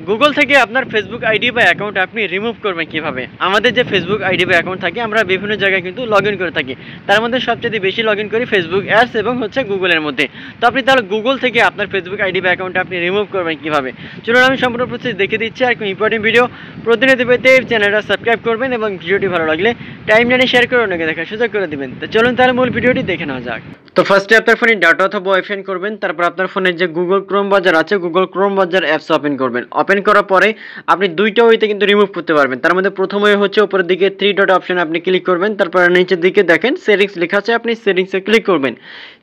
Google থেকে আপনার Facebook ID বা অ্যাকাউন্ট আপনি রিমুভ করবেন কিভাবে। আমাদের যে ফেসবুক আইডি বা অ্যাকাউন্ট থাকে আমরা বিভিন্ন জায়গায় কিন্তু লগ ইন করে থাকি, তার মধ্যে সবচেয়ে বেশি লগ ইন করি ফেসবুক অ্যাডস এবং হচ্ছে গুগলের মধ্যে। তো আপনি তাহলে গুগল থেকে আপনার ফেসবুক আইডি বা অ্যাকাউন্ট আপনি রিমুভ করবেন কিভাবে, চলুন আমি সম্পূর্ণ প্রসেস দেখে দিচ্ছি। আর ইম্পর্টেন্ট ভিডিও প্রতিনিধি পেতে চ্যানেলটা সাবস্ক্রাইব করবেন এবং ভিডিওটি ভালো লাগলে টাইম লাইনে শেয়ার করে অনেকে দেখার সুযোগ করে দেবেন। তো চলুন তাহলে মূল ভিডিওটি দেখে নেওয়া যাক। তো ফার্স্টে আপনার ফোনে ডাটা অথবা ওয়াইফাই করবেন, তারপর আপনার ফোনের যে গুগল ক্রোম ব্রাউজার আছে Google Chrome browser apps open করবেন। ওপেন করার পরে আপনি দুইটা ওয়েতে কিন্তু রিমুভ করতে পারবেন। তার মধ্যে প্রথম ওয়ে হচ্ছে উপরের দিকে থ্রি ডট অপশন আপনি ক্লিক করবেন, তারপর নিচের দিকে দেখেন সেটিংস লেখা আছে, আপনি সেটিংসে ক্লিক করবেন।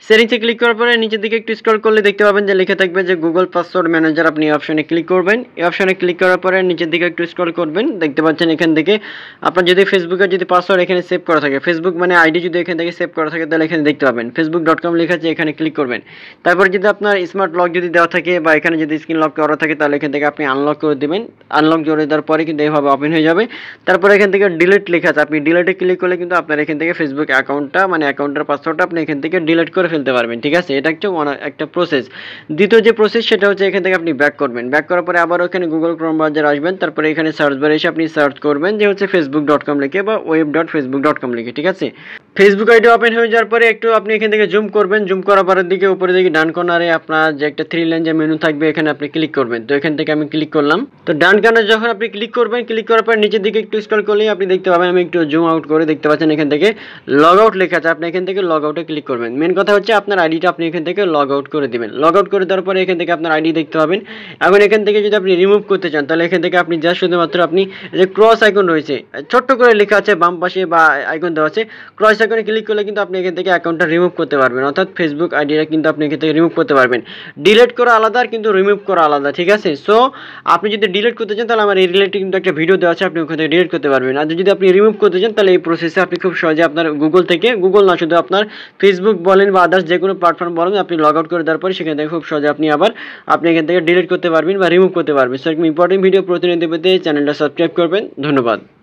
সেটিংসে ক্লিক করার পরে নিচের দিকে একটু স্ক্রল করলে দেখতে পাবেন যে লেখা থাকবে যে গুগল পাসওয়ার্ড ম্যানেজার, আপনি এই অপশনে ক্লিক করবেন। এই অপশনে ক্লিক করার পরে নিচের দিকে একটু স্ক্রল করবেন, দেখতে পাচ্ছেন এখান থেকে আপনার যদি ফেসবুকের যদি পাসওয়ার্ড এখানে সেভ করা থাকে, ফেসবুক মানে আইডি যদি এখান থেকে সেভ করা থাকে তাহলে এখানে দেখতে পাবেন facebook.com লেখা আছে, এখানে ক্লিক করবেন। তারপর যদি আপনার স্মার্ট লক যদি দেওয়া থাকে বা এখানে যদি স্ক্রিন লক করা থাকে তাহলে এখান থেকে আপনি আনলক করে দেবেন। আনলক করে দেওয়ার পরে কিন্তু এইভাবে ওপেন হয়ে যাবে। তারপর এখান থেকে ডিলিট লেখা আছে, আপনি ডিলিটে ক্লিক করলে কিন্তু আপনার এখান থেকে ফেসবুক অ্যাকাউন্টটা মানে অ্যাকাউন্টের পাসওয়ার্ডটা আপনি এখান থেকে ডিলিট করে ফেলতে পারবেন। ঠিক আছে, এটা একটা প্রসেস। দ্বিতীয় যে প্রসেস সেটা হচ্ছে এখান থেকে আপনি ব্যাক করবেন। ব্যাক করার পরে আবার ওখানে গুগল ক্রোম ব্রাউজার আসবেন, তারপরে এখানে সার্চ বারে এসে আপনি সার্চ করবেন যে হচ্ছে facebook.com লিখে বা web.facebook.com লিখে। ঠিক আছে, ফেসবুক আইডি ওপেন হয়ে যাওয়ার পরে একটু আপনি এখান থেকে জুম করবেন। জুম করার পরের দিকে উপরে দিকে ডান কর্নারে আপনার যে একটা থ্রি লাইন যে মেনু থাকবে এখানে আপনি ক্লিক করবেন। তো এখান থেকে আমি ক্লিক করলাম। তো ডান কর্নারে যখন আপনি ক্লিক করবেন, ক্লিক করার পর নিচের দিকে একটু স্ক্রল করলেই আপনি দেখতে পাবেন, আমি একটু জুম আউট করে দেখতে পাচ্ছেন এখান থেকে লগ আউট লেখা আছে, আপনি এখান থেকে লগ আউটে ক্লিক করবেন। মেন কথা হচ্ছে আপনার আইডিটা আপনি এখান থেকে লগ আউট করে দিবেন। লগ আউট করে দেওয়ার পরে এখান থেকে আপনার আইডি দেখতে পাবেন। এখন এখান থেকে যদি আপনি রিমুভ করতে চান তাহলে এখান থেকে আপনি যা শুধুমাত্র আপনি যে ক্রস আইকন রয়েছে ছোট্ট করে লেখা আছে বাম পাশে বা আইকন দেওয়া আছে, ক্রস আইকনে ক্লিক করলে কিন্তু আপনি এখান থেকে অ্যাকাউন্টটা রিমুভ করতে পারবেন, অর্থাৎ ফেসবুক আইডিটা কিন্তু আপনি এখান থেকে রিমুভ করতে পারবেন। ডিলিট করা আলাদা আর কিন্তু রিমুভ করা আলাদা। ঠিক আছে, সো আপনি যদি ডিলিট করতে চান তাহলে আমার এই রিলেটেড কিন্তু একটা ভিডিও দেওয়া আছে, আপনি ওখান থেকে ডিলিট করতে পারবেন। আর যদি আপনি রিমুভ করতে চান তাহলে এই প্রসেসে আপনি খুব সহজে আপনার গুগল থেকে, গুগল না শুধু আপনার ফেসবুক বলেন বা আদার্স যে কোনো প্ল্যাটফর্ম বলেন, আপনি লগ আউট করে দেওয়ার পরে সেখান থেকে খুব সহজে আপনি এখান থেকে ডিলিট করতে পারবেন বা রিমুভ করতে পারবেন। সো এরকম ইম্পর্টেন্ট ভিডিও প্রতিনিয়ত পেতে চ্যানেলটা সাবস্ক্রাইব করবেন। ধন্যবাদ।